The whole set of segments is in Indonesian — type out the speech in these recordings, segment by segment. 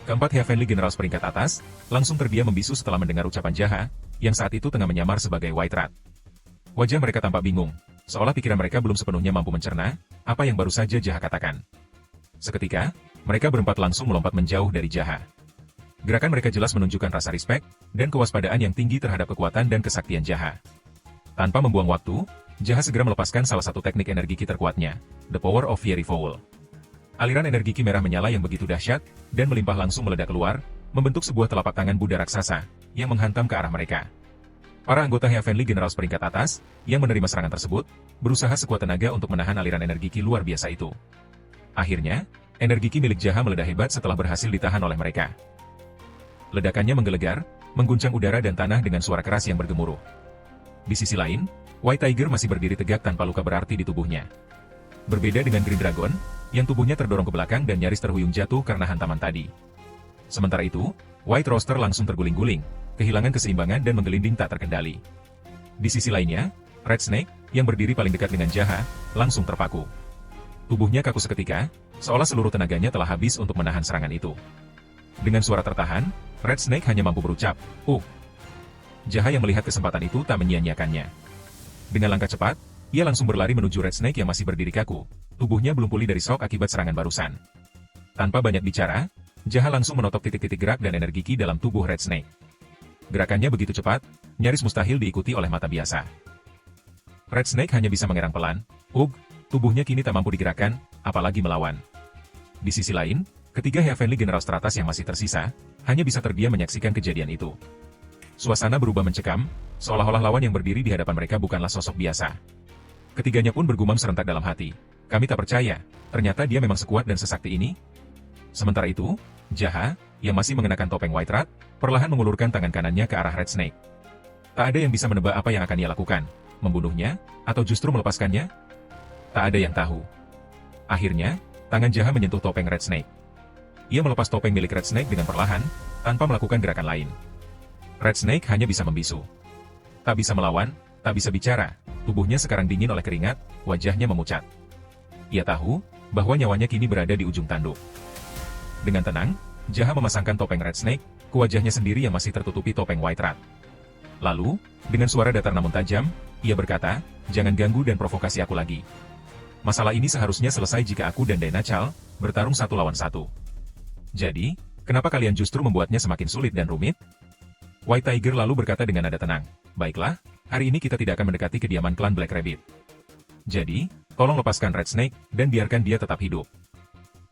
Keempat Heavenly Generals peringkat atas, langsung terdiam membisu setelah mendengar ucapan Jaha, yang saat itu tengah menyamar sebagai White Rat. Wajah mereka tampak bingung, seolah pikiran mereka belum sepenuhnya mampu mencerna, apa yang baru saja Jaha katakan. Seketika, mereka berempat langsung melompat menjauh dari Jaha. Gerakan mereka jelas menunjukkan rasa respek, dan kewaspadaan yang tinggi terhadap kekuatan dan kesaktian Jaha. Tanpa membuang waktu, Jaha segera melepaskan salah satu teknik energi ki terkuatnya, The Power of Fiery Fowl. Aliran energi ki merah menyala yang begitu dahsyat, dan melimpah langsung meledak keluar, membentuk sebuah telapak tangan Buddha raksasa, yang menghantam ke arah mereka. Para anggota Heavenly Generals peringkat atas, yang menerima serangan tersebut, berusaha sekuat tenaga untuk menahan aliran energi ki luar biasa itu. Akhirnya, energi ki milik Jaha meledak hebat setelah berhasil ditahan oleh mereka. Ledakannya menggelegar, mengguncang udara dan tanah dengan suara keras yang bergemuruh. Di sisi lain, White Tiger masih berdiri tegak tanpa luka berarti di tubuhnya. Berbeda dengan Green Dragon, yang tubuhnya terdorong ke belakang dan nyaris terhuyung jatuh karena hantaman tadi. Sementara itu, White Rooster langsung terguling-guling, kehilangan keseimbangan dan menggelinding tak terkendali. Di sisi lainnya, Red Snake, yang berdiri paling dekat dengan Jaha, langsung terpaku. Tubuhnya kaku seketika, seolah seluruh tenaganya telah habis untuk menahan serangan itu. Dengan suara tertahan, Red Snake hanya mampu berucap, Jaha yang melihat kesempatan itu tak menyia-nyiakannya. Dengan langkah cepat, ia langsung berlari menuju Red Snake yang masih berdiri kaku. Tubuhnya belum pulih dari shock akibat serangan barusan. Tanpa banyak bicara, Jaha langsung menotok titik-titik gerak dan energi ki dalam tubuh Red Snake. Gerakannya begitu cepat, nyaris mustahil diikuti oleh mata biasa. Red Snake hanya bisa mengerang pelan, tubuhnya kini tak mampu digerakkan, apalagi melawan. Di sisi lain, ketiga Heavenly General teratas yang masih tersisa, hanya bisa terdiam menyaksikan kejadian itu. Suasana berubah mencekam, seolah-olah lawan yang berdiri di hadapan mereka bukanlah sosok biasa. Ketiganya pun bergumam serentak dalam hati. Kami tak percaya, ternyata dia memang sekuat dan sesakti ini. Sementara itu, Jaha, yang masih mengenakan topeng White Rat, perlahan mengulurkan tangan kanannya ke arah Red Snake. Tak ada yang bisa menebak apa yang akan ia lakukan, membunuhnya, atau justru melepaskannya? Tak ada yang tahu. Akhirnya, tangan Jaha menyentuh topeng Red Snake. Ia melepas topeng milik Red Snake dengan perlahan, tanpa melakukan gerakan lain. Red Snake hanya bisa membisu. Tak bisa melawan, tak bisa bicara, tubuhnya sekarang dingin oleh keringat, wajahnya memucat. Ia tahu, bahwa nyawanya kini berada di ujung tanduk. Dengan tenang, Jaha memasangkan topeng Red Snake, ke wajahnya sendiri yang masih tertutupi topeng White Rat. Lalu, dengan suara datar namun tajam, ia berkata, jangan ganggu dan provokasi aku lagi. Masalah ini seharusnya selesai jika aku dan Dynachal bertarung 1 lawan 1. Jadi, kenapa kalian justru membuatnya semakin sulit dan rumit? White Tiger lalu berkata dengan nada tenang, baiklah, hari ini kita tidak akan mendekati kediaman klan Black Rabbit. Jadi, tolong lepaskan Red Snake, dan biarkan dia tetap hidup.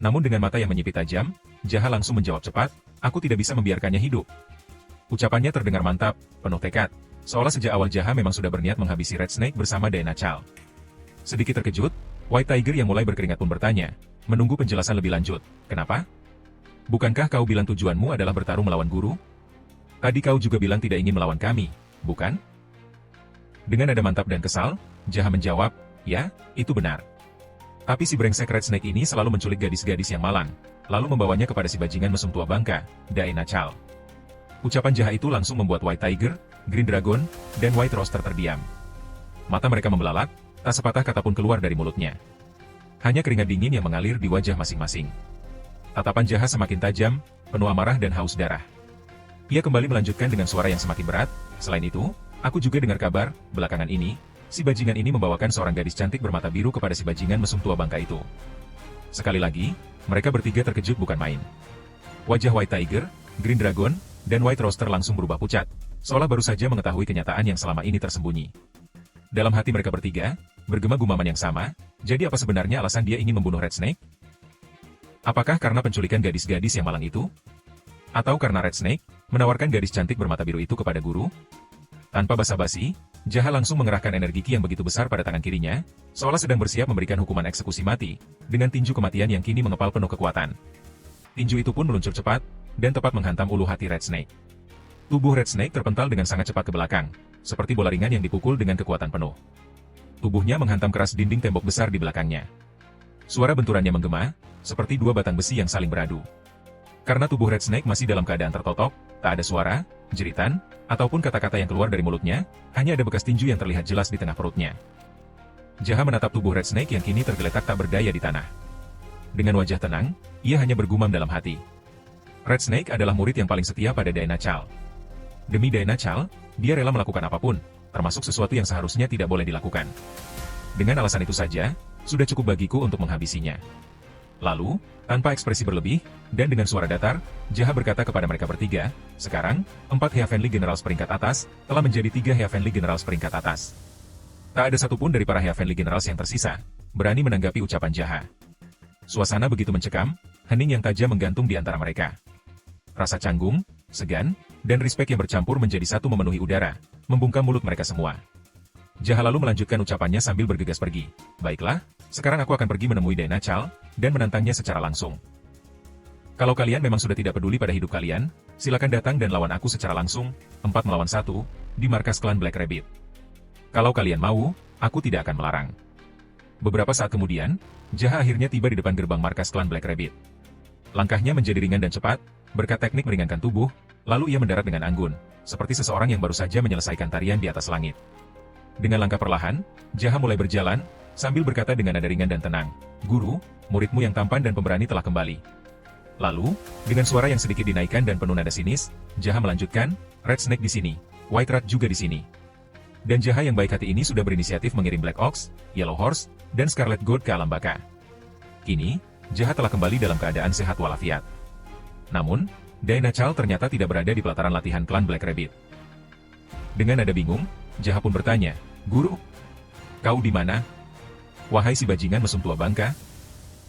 Namun dengan mata yang menyipit tajam, Jaha langsung menjawab cepat, aku tidak bisa membiarkannya hidup. Ucapannya terdengar mantap, penuh tekad, seolah sejak awal Jaha memang sudah berniat menghabisi Red Snake bersama Dynachal. Sedikit terkejut, White Tiger yang mulai berkeringat pun bertanya, menunggu penjelasan lebih lanjut, kenapa? Bukankah kau bilang tujuanmu adalah bertarung melawan guru? Tadi kau juga bilang tidak ingin melawan kami, bukan? Dengan nada mantap dan kesal, Jaha menjawab, ya, itu benar. Tapi si brengsek Red Snake ini selalu menculik gadis-gadis yang malang, lalu membawanya kepada si bajingan mesum tua bangka, Dynachal. Ucapan Jaha itu langsung membuat White Tiger, Green Dragon, dan White Rooster terdiam. Mata mereka membelalak, tak sepatah kata pun keluar dari mulutnya. Hanya keringat dingin yang mengalir di wajah masing-masing. Tatapan Jaha semakin tajam, penuh amarah dan haus darah. Ia kembali melanjutkan dengan suara yang semakin berat, selain itu, aku juga dengar kabar, belakangan ini, si bajingan ini membawakan seorang gadis cantik bermata biru kepada si bajingan mesum tua bangka itu. Sekali lagi, mereka bertiga terkejut bukan main. Wajah White Tiger, Green Dragon, dan White Rooster langsung berubah pucat, seolah baru saja mengetahui kenyataan yang selama ini tersembunyi. Dalam hati mereka bertiga, bergema gumaman yang sama, jadi apa sebenarnya alasan dia ingin membunuh Red Snake? Apakah karena penculikan gadis-gadis yang malang itu? Atau karena Red Snake menawarkan gadis cantik bermata biru itu kepada guru? Tanpa basa-basi, Jaha langsung mengerahkan energi ki yang begitu besar pada tangan kirinya, seolah sedang bersiap memberikan hukuman eksekusi mati, dengan tinju kematian yang kini mengepal penuh kekuatan. Tinju itu pun meluncur cepat, dan tepat menghantam ulu hati Red Snake. Tubuh Red Snake terpental dengan sangat cepat ke belakang, seperti bola ringan yang dipukul dengan kekuatan penuh. Tubuhnya menghantam keras dinding tembok besar di belakangnya. Suara benturannya menggema, seperti dua batang besi yang saling beradu. Karena tubuh Red Snake masih dalam keadaan tertotok, tak ada suara, jeritan, ataupun kata-kata yang keluar dari mulutnya, hanya ada bekas tinju yang terlihat jelas di tengah perutnya. Jaha menatap tubuh Red Snake yang kini tergeletak tak berdaya di tanah. Dengan wajah tenang, ia hanya bergumam dalam hati. Red Snake adalah murid yang paling setia pada Dainachal. Demi Dainachal, dia rela melakukan apapun, termasuk sesuatu yang seharusnya tidak boleh dilakukan. Dengan alasan itu saja, sudah cukup bagiku untuk menghabisinya. Lalu, tanpa ekspresi berlebih, dan dengan suara datar, Jaha berkata kepada mereka bertiga, sekarang, 4 Heavenly Generals peringkat atas, telah menjadi 3 Heavenly Generals peringkat atas. Tak ada satupun dari para Heavenly Generals yang tersisa, berani menanggapi ucapan Jaha. Suasana begitu mencekam, hening yang tajam menggantung di antara mereka. Rasa canggung, segan, dan respek yang bercampur menjadi satu memenuhi udara, membungkam mulut mereka semua. Jaha lalu melanjutkan ucapannya sambil bergegas pergi. Baiklah, sekarang aku akan pergi menemui Dainachal, dan menantangnya secara langsung. Kalau kalian memang sudah tidak peduli pada hidup kalian, silakan datang dan lawan aku secara langsung, 4 melawan 1, di markas klan Black Rabbit. Kalau kalian mau, aku tidak akan melarang. Beberapa saat kemudian, Jaha akhirnya tiba di depan gerbang markas klan Black Rabbit. Langkahnya menjadi ringan dan cepat, berkat teknik meringankan tubuh, lalu ia mendarat dengan anggun, seperti seseorang yang baru saja menyelesaikan tarian di atas langit. Dengan langkah perlahan, Jaha mulai berjalan, sambil berkata dengan nada ringan dan tenang, "Guru, muridmu yang tampan dan pemberani telah kembali." Lalu, dengan suara yang sedikit dinaikkan dan penuh nada sinis, Jaha melanjutkan, "Red Snake di sini, White Rat juga di sini." Dan Jaha yang baik hati ini sudah berinisiatif mengirim Black Ox, Yellow Horse, dan Scarlet Goat ke alam baka. Kini, Jaha telah kembali dalam keadaan sehat walafiat. Namun, Dainachal ternyata tidak berada di pelataran latihan klan Black Rabbit. Dengan nada bingung, Jaha pun bertanya, "Guru, kau di mana? Wahai si bajingan mesum tua bangka."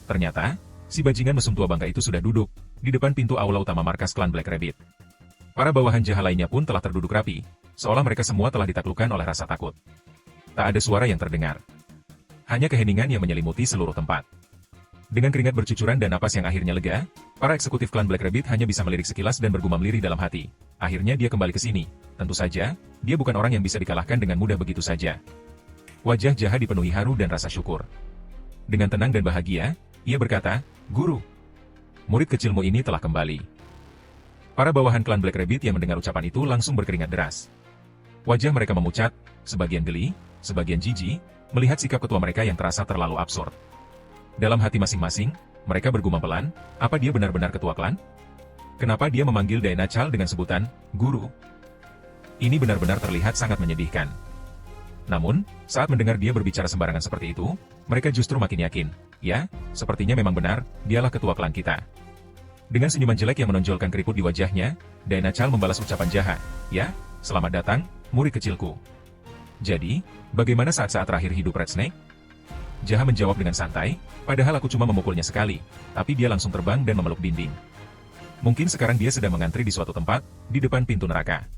Ternyata, si bajingan mesum tua bangka itu sudah duduk di depan pintu aula utama markas klan Black Rabbit. Para bawahan Jaha lainnya pun telah terduduk rapi, seolah mereka semua telah ditaklukkan oleh rasa takut. Tak ada suara yang terdengar. Hanya keheningan yang menyelimuti seluruh tempat. Dengan keringat bercucuran dan napas yang akhirnya lega, para eksekutif klan Black Rabbit hanya bisa melirik sekilas dan bergumam lirih dalam hati. Akhirnya dia kembali ke sini. Tentu saja, dia bukan orang yang bisa dikalahkan dengan mudah begitu saja. Wajah Jaha dipenuhi haru dan rasa syukur. Dengan tenang dan bahagia, ia berkata, "Guru, murid kecilmu ini telah kembali." Para bawahan klan Black Rabbit yang mendengar ucapan itu langsung berkeringat deras. Wajah mereka memucat, sebagian geli, sebagian jijik, melihat sikap ketua mereka yang terasa terlalu absurd. Dalam hati masing-masing, mereka bergumam pelan, apa dia benar-benar ketua klan? Kenapa dia memanggil Dainachal dengan sebutan, "Guru"? Ini benar-benar terlihat sangat menyedihkan. Namun, saat mendengar dia berbicara sembarangan seperti itu, mereka justru makin yakin, ya, sepertinya memang benar, dialah ketua klan kita. Dengan senyuman jelek yang menonjolkan keriput di wajahnya, Dainachal membalas ucapan Jaha, "Ya, selamat datang, murid kecilku. Jadi, bagaimana saat-saat terakhir hidup Red Snake?" Jaha menjawab dengan santai, "Padahal aku cuma memukulnya sekali, tapi dia langsung terbang dan memeluk dinding. Mungkin sekarang dia sedang mengantri di suatu tempat, di depan pintu neraka."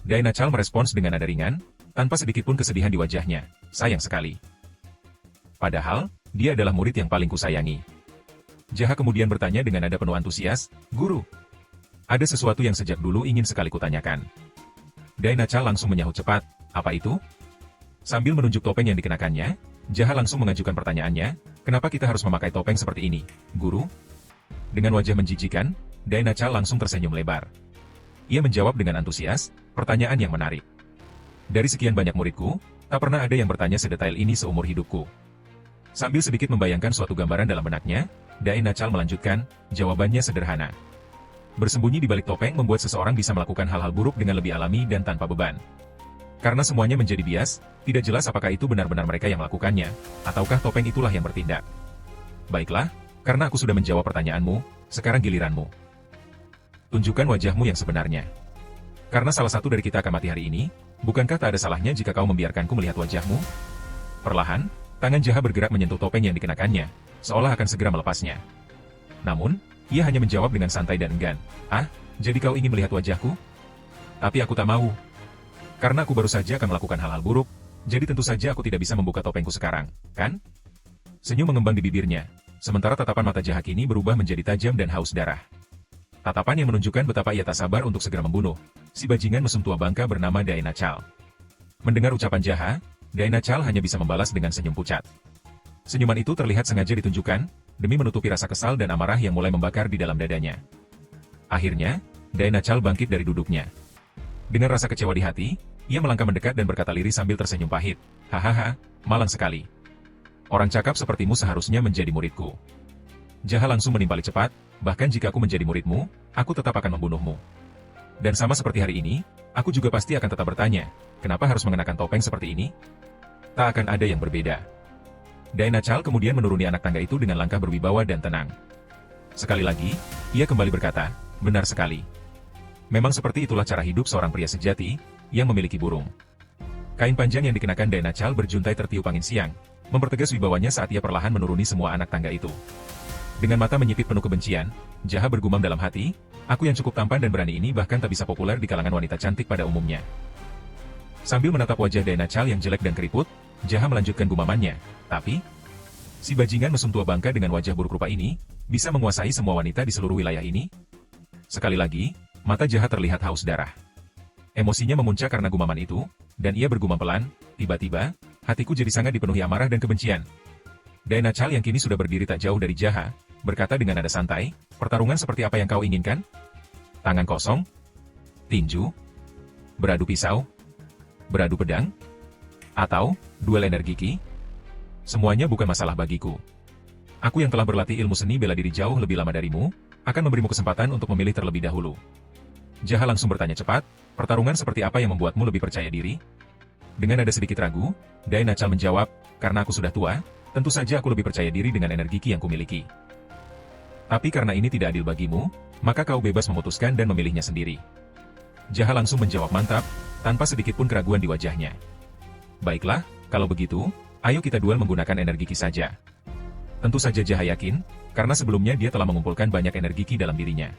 Dainachal merespons dengan nada ringan, tanpa sedikit pun kesedihan di wajahnya, "Sayang sekali. Padahal, dia adalah murid yang paling kusayangi." Jaha kemudian bertanya dengan nada penuh antusias, "Guru, ada sesuatu yang sejak dulu ingin sekali kutanyakan." Dainachal langsung menyahut cepat, "Apa itu?" Sambil menunjuk topeng yang dikenakannya, Jaha langsung mengajukan pertanyaannya, "Kenapa kita harus memakai topeng seperti ini, Guru?" Dengan wajah menjijikan, Dainachal langsung tersenyum lebar. Ia menjawab dengan antusias, "Pertanyaan yang menarik. Dari sekian banyak muridku, tak pernah ada yang bertanya sedetail ini seumur hidupku." Sambil sedikit membayangkan suatu gambaran dalam benaknya, Dainachal melanjutkan, "Jawabannya sederhana. Bersembunyi di balik topeng membuat seseorang bisa melakukan hal-hal buruk dengan lebih alami dan tanpa beban. Karena semuanya menjadi bias, tidak jelas apakah itu benar-benar mereka yang melakukannya, ataukah topeng itulah yang bertindak. Baiklah, karena aku sudah menjawab pertanyaanmu, sekarang giliranmu. Tunjukkan wajahmu yang sebenarnya. Karena salah satu dari kita akan mati hari ini, bukankah tak ada salahnya jika kau membiarkanku melihat wajahmu?" Perlahan, tangan Jaha bergerak menyentuh topeng yang dikenakannya, seolah akan segera melepasnya. Namun, ia hanya menjawab dengan santai dan enggan, "Ah, jadi kau ingin melihat wajahku? Tapi aku tak mau. Karena aku baru saja akan melakukan hal-hal buruk, jadi tentu saja aku tidak bisa membuka topengku sekarang, kan?" Senyum mengembang di bibirnya, sementara tatapan mata Jaha kini berubah menjadi tajam dan haus darah. Tatapan yang menunjukkan betapa ia tak sabar untuk segera membunuh si bajingan mesum tua bangka bernama Dainachal. Mendengar ucapan Jaha, Dainachal hanya bisa membalas dengan senyum pucat. Senyuman itu terlihat sengaja ditunjukkan, demi menutupi rasa kesal dan amarah yang mulai membakar di dalam dadanya. Akhirnya, Dainachal bangkit dari duduknya. Dengan rasa kecewa di hati, ia melangkah mendekat dan berkata lirih sambil tersenyum pahit, "Hahaha, malang sekali. Orang cakap sepertimu seharusnya menjadi muridku. Jaha langsung menimpali cepat, bahkan jika aku menjadi muridmu, aku tetap akan membunuhmu. Dan sama seperti hari ini, aku juga pasti akan tetap bertanya, kenapa harus mengenakan topeng seperti ini? Tak akan ada yang berbeda. Daina Chal kemudian menuruni anak tangga itu dengan langkah berwibawa dan tenang. Sekali lagi, ia kembali berkata, benar sekali. Memang seperti itulah cara hidup seorang pria sejati, yang memiliki burung. Kain panjang yang dikenakan Daina Chal berjuntai tertiup angin siang, mempertegas wibawanya saat ia perlahan menuruni semua anak tangga itu. Dengan mata menyipit penuh kebencian, Jaha bergumam dalam hati, aku yang cukup tampan dan berani ini bahkan tak bisa populer di kalangan wanita cantik pada umumnya. Sambil menatap wajah Daina Chal yang jelek dan keriput, Jaha melanjutkan gumamannya, tapi si bajingan mesum tua bangka dengan wajah buruk rupa ini, bisa menguasai semua wanita di seluruh wilayah ini? Sekali lagi, mata Jaha terlihat haus darah. Emosinya memuncak karena gumaman itu, dan ia bergumam pelan, tiba-tiba, hatiku jadi sangat dipenuhi amarah dan kebencian. Daina Chal yang kini sudah berdiri tak jauh dari Jaha, berkata dengan nada santai, pertarungan seperti apa yang kau inginkan? Tangan kosong? Tinju? Beradu pisau? Beradu pedang? Atau, duel energi ki? Semuanya bukan masalah bagiku. Aku yang telah berlatih ilmu seni bela diri jauh lebih lama darimu, akan memberimu kesempatan untuk memilih terlebih dahulu. Jaha langsung bertanya cepat, pertarungan seperti apa yang membuatmu lebih percaya diri? Dengan nada sedikit ragu, Daina Chal menjawab, karena aku sudah tua, tentu saja aku lebih percaya diri dengan energi ki yang kumiliki. Tapi karena ini tidak adil bagimu, maka kau bebas memutuskan dan memilihnya sendiri. Jaha langsung menjawab mantap, tanpa sedikit pun keraguan di wajahnya. Baiklah, kalau begitu, ayo kita duel menggunakan energi ki saja. Tentu saja Jaha yakin, karena sebelumnya dia telah mengumpulkan banyak energi ki dalam dirinya.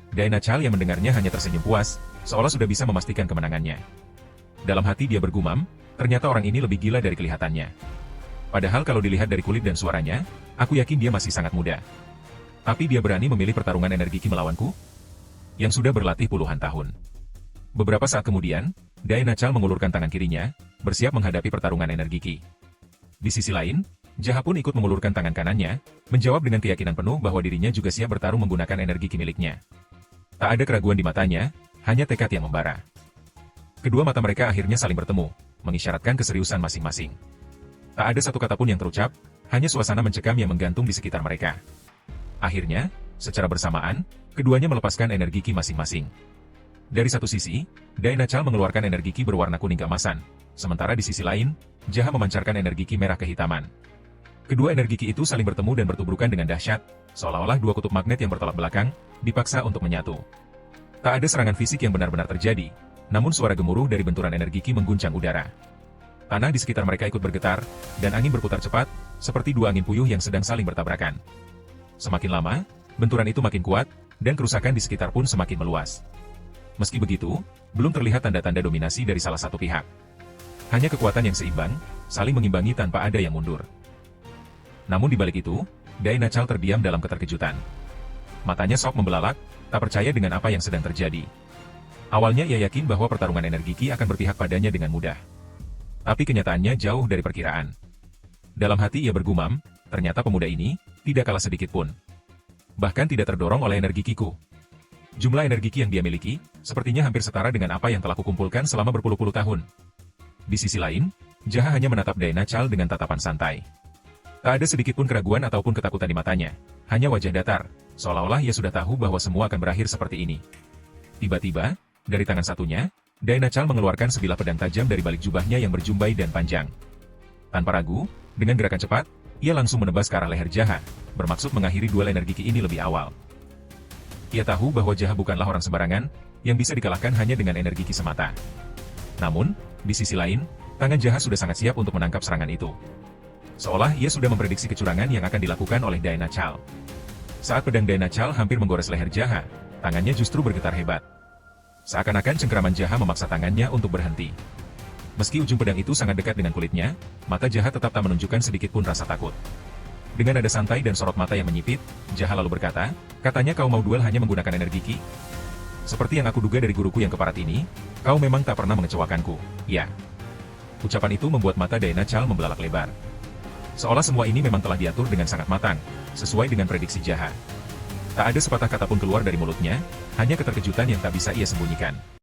Daina Chal yang mendengarnya hanya tersenyum puas, seolah sudah bisa memastikan kemenangannya. Dalam hati dia bergumam, ternyata orang ini lebih gila dari kelihatannya. Padahal kalau dilihat dari kulit dan suaranya, aku yakin dia masih sangat muda. Tapi dia berani memilih pertarungan energi ki melawanku? Yang sudah berlatih puluhan tahun. Beberapa saat kemudian, Daina Chal mengulurkan tangan kirinya, bersiap menghadapi pertarungan energi ki. Di sisi lain, Jaha pun ikut mengulurkan tangan kanannya, menjawab dengan keyakinan penuh bahwa dirinya juga siap bertarung menggunakan energi ki miliknya. Tak ada keraguan di matanya, hanya tekad yang membara. Kedua mata mereka akhirnya saling bertemu, mengisyaratkan keseriusan masing-masing. Tak ada satu kata pun yang terucap, hanya suasana mencekam yang menggantung di sekitar mereka. Akhirnya, secara bersamaan, keduanya melepaskan energi ki masing-masing. Dari satu sisi, Daina Chal mengeluarkan energi ki berwarna kuning keemasan, sementara di sisi lain, Jaha memancarkan energi ki merah kehitaman. Kedua energi ki itu saling bertemu dan bertubrukan dengan dahsyat, seolah-olah dua kutub magnet yang bertolak belakang, dipaksa untuk menyatu. Tak ada serangan fisik yang benar-benar terjadi, namun suara gemuruh dari benturan energi ki mengguncang udara. Tanah di sekitar mereka ikut bergetar, dan angin berputar cepat, seperti dua angin puyuh yang sedang saling bertabrakan. Semakin lama, benturan itu makin kuat, dan kerusakan di sekitar pun semakin meluas. Meski begitu, belum terlihat tanda-tanda dominasi dari salah satu pihak. Hanya kekuatan yang seimbang, saling mengimbangi tanpa ada yang mundur. Namun di balik itu, Daina Chal terdiam dalam keterkejutan. Matanya sok membelalak, tak percaya dengan apa yang sedang terjadi. Awalnya ia yakin bahwa pertarungan energi ki akan berpihak padanya dengan mudah. Tapi kenyataannya jauh dari perkiraan. Dalam hati ia bergumam, ternyata pemuda ini tidak kalah sedikit pun. Bahkan tidak terdorong oleh energi kiku. Jumlah energi ki yang dia miliki, sepertinya hampir setara dengan apa yang telah kukumpulkan selama berpuluh-puluh tahun. Di sisi lain, Jaha hanya menatap Daina Chal dengan tatapan santai. Tak ada sedikit pun keraguan ataupun ketakutan di matanya, hanya wajah datar, seolah-olah ia sudah tahu bahwa semua akan berakhir seperti ini. Tiba-tiba, dari tangan satunya, Daina Chal mengeluarkan sebilah pedang tajam dari balik jubahnya yang berjumbai dan panjang. Tanpa ragu, dengan gerakan cepat, ia langsung menebas ke arah leher Jaha, bermaksud mengakhiri duel energi ki ini lebih awal. Ia tahu bahwa Jaha bukanlah orang sembarangan, yang bisa dikalahkan hanya dengan energi ki semata. Namun, di sisi lain, tangan Jaha sudah sangat siap untuk menangkap serangan itu. Seolah ia sudah memprediksi kecurangan yang akan dilakukan oleh Daina Chal. Saat pedang Daina Chal hampir menggores leher Jaha, tangannya justru bergetar hebat. Seakan-akan cengkeraman Jaha memaksa tangannya untuk berhenti. Meski ujung pedang itu sangat dekat dengan kulitnya, mata Jaha tetap tak menunjukkan sedikit pun rasa takut. Dengan nada santai dan sorot mata yang menyipit, Jaha lalu berkata, katanya kau mau duel hanya menggunakan energi ki? Seperti yang aku duga dari guruku yang keparat ini, kau memang tak pernah mengecewakanku, ya. Ucapan itu membuat mata Daina Chal membelalak lebar. Seolah semua ini memang telah diatur dengan sangat matang, sesuai dengan prediksi Jaha. Tak ada sepatah kata pun keluar dari mulutnya, hanya keterkejutan yang tak bisa ia sembunyikan.